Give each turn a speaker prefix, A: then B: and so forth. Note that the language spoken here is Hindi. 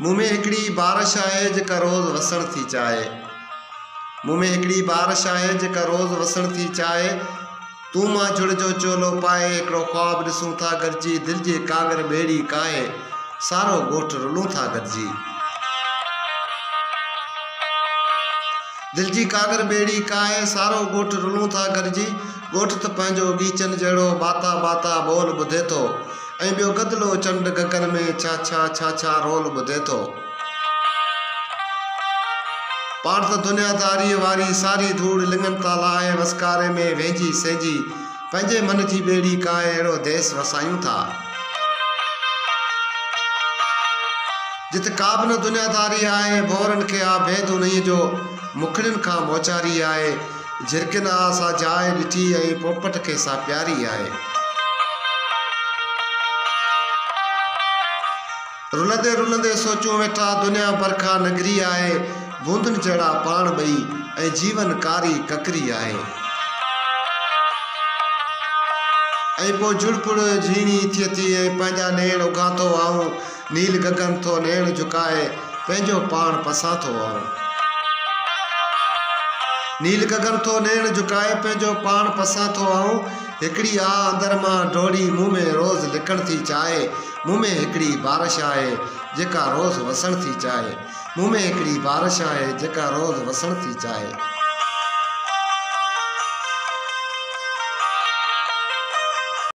A: मुँह में हिकिड़ी बारिश आहे जेका रोज़ वसण थी चाहे। मुँह में हिकिड़ी बारिश आहे जेका रोज़ वसण थी चाहे। तूं मां जुड़जो चोलो पाए हिकिड़ो ख्वाब ॾिसूं था गॾिजी। दिलि जी कागर ॿेड़ी काहे सारो ॻोठ रुलूं था गॾिजी। दिलि जी कागर ॿेड़ी काहे सारो ॻोठ रुलूं था गॾिजी। ॻोठ त पंहिंजो गीचन जहिड़ो बाता बाता ॿोल ॿुधे थो ऐं ॿियो गदिलो चंड गगन में छा छा छा छा रोल ॿुधे थो। पाण त दुनियादारीअ वारी सारी धूड़ लिङनि था लाहे वसकारे में वेझी सेंझी पंहिंजे मन जी ॿेड़ी काहे अहिड़ो देस वसायूं था। जिते का बि न दुनियादारी आहे भौरनि खे आ भेद उन्हीअ जो मुखड़ियुनि खां मोचारी आहे। झिरकिन आ सा जाइ ॾिठी ऐं पोपट खे सा प्यारी आहे। रुलंदे रुलंदे सोचूं वेठा दुनिया बरखा नगरी आहे। बूंदनि जहिड़ा पाण ॿई ऐं जीवन कारी ककरी आहे। ऐं पोइ जुड़पुड़ झीणी थिए थी ऐं पंहिंजा नेण उघां थो आऊं। नील गगन थो नेण झुकाए पंहिंजो पाण पसां थो आऊं। नील गगन थो नेण झुकाए पंहिंजो पाण पसां थो आऊं। हिकिड़ी आ अंदर मां डोड़ी मुंहुं में रोज़ लिकण थी चाहे। मुंहुं में हिकिड़ी बारिश आहे जेका रोज़ वसण थी चाहे। मुंहुं में हिकिड़ी बारिश आहे जेका रोज़ वसण थी चाहे।